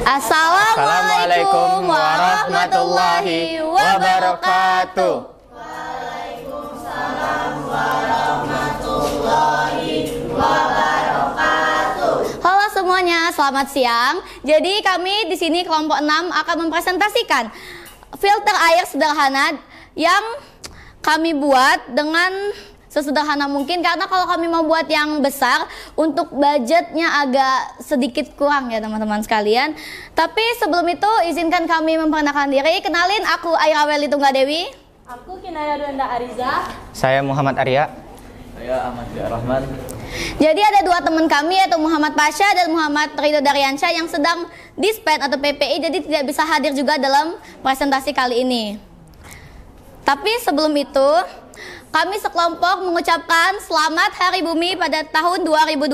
Assalamualaikum warahmatullahi wabarakatuh. Waalaikumsalam warahmatullahi wabarakatuh. Halo semuanya, selamat siang. Jadi kami di sini kelompok 6 akan mempresentasikan filter air sederhana yang kami buat dengan sesederhana mungkin, karena kalau kami mau buat yang besar untuk budgetnya agak sedikit kurang ya teman-teman sekalian. Tapi sebelum itu izinkan kami memperkenalkan diri. Kenalin, aku Aira Weli Tunggadewi. Aku Kinaya Duenda Ariza. Saya Muhammad Arya. Saya Ahmad Rahman. Jadi ada dua teman kami, yaitu Muhammad Pasha dan Muhammad Ridho Daryansyah yang sedang dispen atau PPI, jadi tidak bisa hadir juga dalam presentasi kali ini. Tapi sebelum itu, kami sekelompok mengucapkan selamat Hari Bumi pada tahun 2025.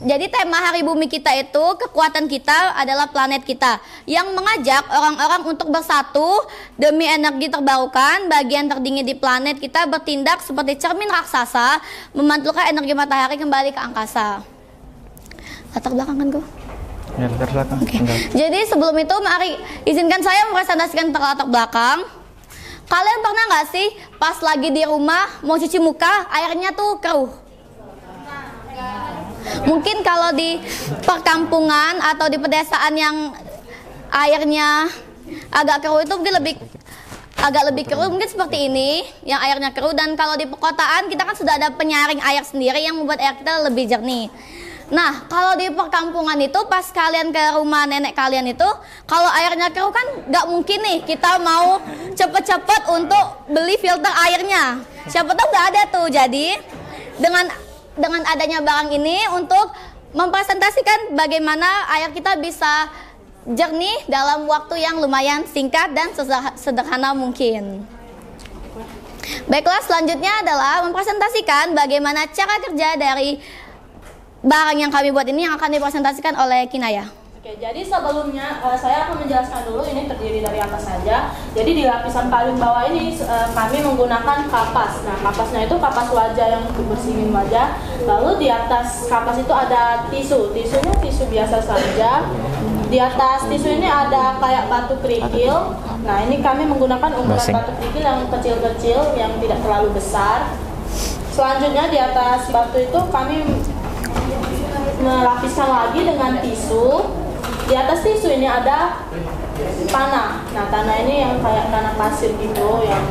Jadi tema Hari Bumi kita itu, kekuatan kita adalah planet kita, yang mengajak orang-orang untuk bersatu demi energi terbarukan. Bagian tertinggi di planet kita bertindak seperti cermin raksasa, memantulkan energi matahari kembali ke angkasa. Latar belakang kan gue? Ya, latar belakang. Oke. Jadi sebelum itu, mari izinkan saya mempresentasikan latar belakang. Kalian pernah nggak sih pas lagi di rumah mau cuci muka, airnya tuh keruh? Mungkin kalau di perkampungan atau di pedesaan yang airnya agak keruh itu mungkin agak lebih keruh, mungkin seperti ini yang airnya keruh. Dan kalau di perkotaan kita kan sudah ada penyaring air sendiri yang membuat air kita lebih jernih. Nah, kalau di perkampungan itu pas kalian ke rumah nenek kalian itu, kalau airnya keruh kan nggak mungkin nih kita mau cepet-cepet untuk beli filter airnya. Siapa tahu nggak ada tuh. Jadi dengan adanya barang ini untuk mempresentasikan bagaimana air kita bisa jernih dalam waktu yang lumayan singkat dan sederhana mungkin. Baiklah, selanjutnya adalah mempresentasikan bagaimana cara kerja dari barang yang kami buat ini, yang akan dipresentasikan oleh Kinaya. Oke, jadi sebelumnya saya akan menjelaskan dulu ini terdiri dari apa saja. Jadi di lapisan paling bawah ini kami menggunakan kapas. Nah, kapasnya itu kapas wajah yang untuk bersihin wajah. Lalu di atas kapas itu ada tisu. Tisunya tisu biasa saja. Di atas tisu ini ada kayak batu kerikil. Nah, ini kami menggunakan ukuran batu kerikil yang kecil-kecil, yang tidak terlalu besar. Selanjutnya di atas batu itu kami melapiskan lagi dengan tisu. Di atas tisu ini ada tanah. Nah, tanah ini yang kayak tanah pasir gitu, yang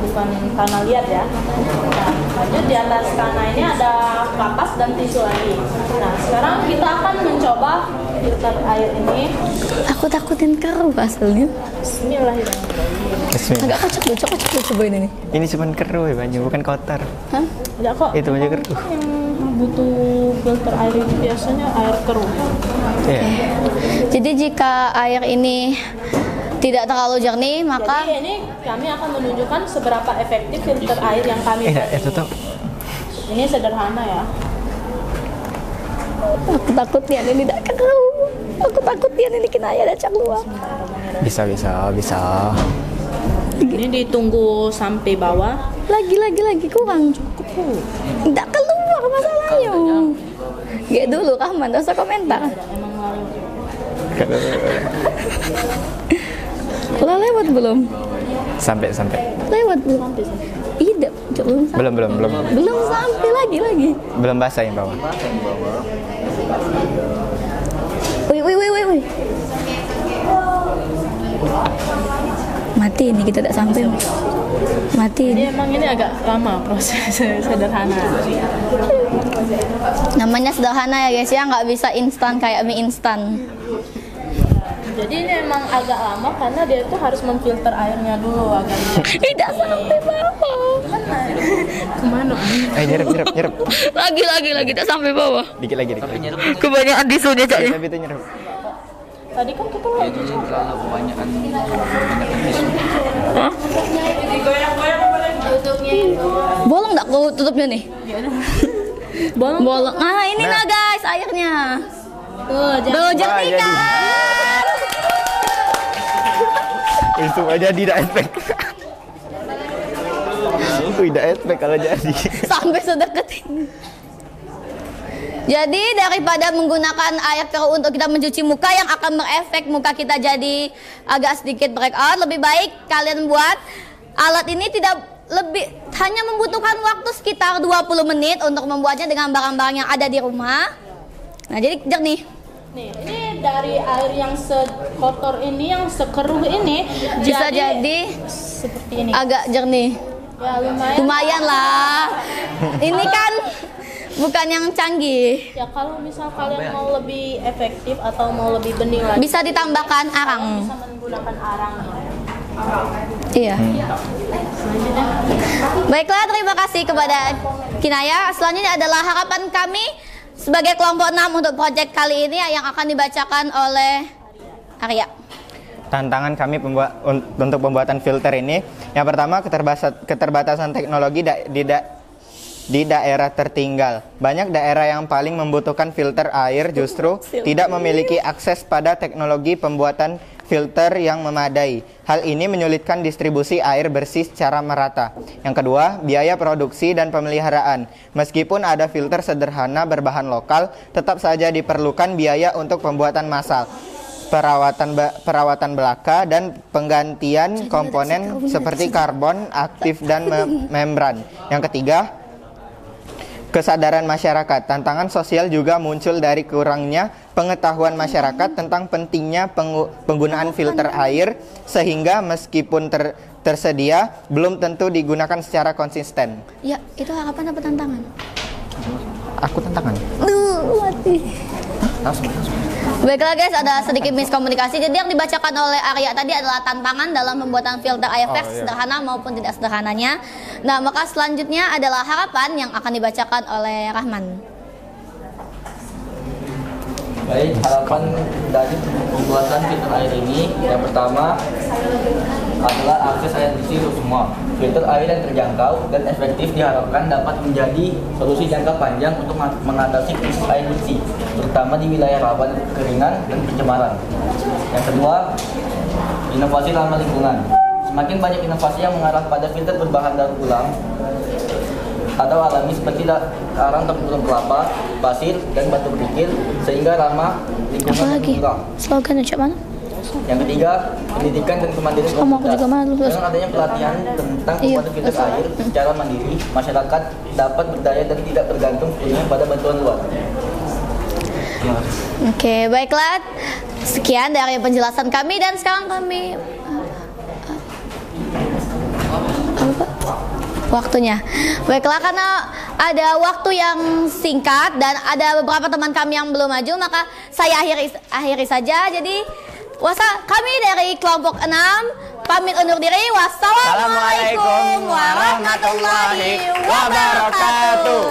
bukan tanah liat ya. Nah, lanjut di atas tanah ini ada kapas dan tisu lagi. Nah, sekarang kita akan mencoba filter air ini. Aku takutin keruh asalnya. Bismillahirrahmanirrahim. Agak kocok cobain ini. Ini cuma keruh ya, Banyu, bukan kotor. Hah? Enggak kok. Itu aja keruh. Yang butuh filter air ini biasanya air keruh. Iya. Jadi jika air ini tidak terlalu jernih, maka Jadi ini kami akan menunjukkan seberapa efektif filter air yang kami buat itu tuh. Ini sederhana ya. aku takut dia ini tidak keruh. Aku takut dia ini Kinaya ada keluar. Bisa. Ini ditunggu sampai bawah. Lagi kurang cukup. Tidak keluar masalahnya. Gak dulu Rahman, gak usah komentar. Emang lalu. Lo lewat belum? Sampai. Lewat belum? Tidak, belum sampai. Belum. Belum sampai lagi. Belum basah yang bawah. Wih. Mati ini, kita tidak sampai. Mati ini. Jadi emang ini agak lama proses sederhana. Namanya sederhana ya guys ya, nggak bisa instan kayak mie instan. Jadi ini emang agak lama karena dia tuh harus memfilter airnya dulu agar Tidak sampai bawah. kemana? Nyerep. Lagi tak sampai bawah. Dikit lagi. Kebanyakan tisunya cak ya. Tapi itu nyerep. Tadi kan kita lagi Kebanyakan Hah? Bolong nggak kau tutupnya nih? Bolong. Ah ini nah guys airnya. Tuh jernih kan? Itu aja tidak efek. Tidak efek kalau jadi. Sampai sedekat ini. Jadi daripada menggunakan air keruh untuk kita mencuci muka yang akan berefek muka kita jadi agak sedikit breakout, lebih baik kalian buat alat ini hanya membutuhkan waktu sekitar 20 menit untuk membuatnya dengan barang-barang yang ada di rumah. Nah, jadi jernih. Nih, ini dari air yang sekotor ini, yang sekeruh ini Bisa jadi seperti ini. agak jernih. Ya lumayan. Lumayan lah. Ini kan bukan yang canggih. Ya kalau misal kalian mau lebih efektif atau mau lebih bening lagi, Bisa ditambahkan arang. bisa menggunakan arang. Iya. Baiklah, terima kasih kepada Kinaya. Selanjutnya adalah harapan kami sebagai kelompok 6 untuk proyek kali ini yang akan dibacakan oleh Arya. Tantangan kami untuk pembuatan filter ini, yang pertama keterbatasan teknologi di daerah tertinggal. Banyak daerah yang paling membutuhkan filter air justru tidak memiliki akses pada teknologi pembuatan filter yang memadai. Hal ini menyulitkan distribusi air bersih secara merata. Yang kedua, biaya produksi dan pemeliharaan. Meskipun ada filter sederhana berbahan lokal, tetap saja diperlukan biaya untuk pembuatan massal, perawatan belaka, dan penggantian komponen seperti karbon aktif dan membran. Yang ketiga, kesadaran masyarakat. Tantangan sosial juga muncul dari kurangnya pengetahuan masyarakat tentang pentingnya penggunaan filter air, sehingga meskipun tersedia, belum tentu digunakan secara konsisten. Ya, itu harapan apa tantangan? Aku tantangan. Mati. Baiklah guys, ada sedikit miskomunikasi. Jadi yang dibacakan oleh Arya tadi adalah tantangan dalam pembuatan filter air fresh, sederhana maupun tidak sederhananya. Nah, maka selanjutnya adalah harapan yang akan dibacakan oleh Rahman. Baik, harapan dari pembuatan filter air ini yang pertama adalah akses air bersih untuk semua. Filter air yang terjangkau dan efektif diharapkan dapat menjadi solusi jangka panjang untuk mengatasi krisis air bersih, terutama di wilayah rawan kekeringan dan pencemaran. Yang kedua, inovasi ramah lingkungan. Semakin banyak inovasi yang mengarah pada filter berbahan daur ulang atau alami seperti arang tempurung kelapa, pasir, dan batu kerikil, sehingga ramah lingkungan dan berkurang. Slogan ucap mana? Yang ketiga, pendidikan dan kemandirian komunitas. Dengan adanya pelatihan tentang pembuatan filter air secara mandiri, masyarakat dapat berdaya dan tidak bergantung sepenuhnya pada bantuan luar. Oke, baiklah. Sekian dari penjelasan kami dan sekarang kami waktunya. Baiklah, karena ada waktu yang singkat dan ada beberapa teman kami yang belum maju, maka saya akhiri saja. Jadi kami dari kelompok 6 pamit undur diri. Wassalamualaikum warahmatullahi wabarakatuh.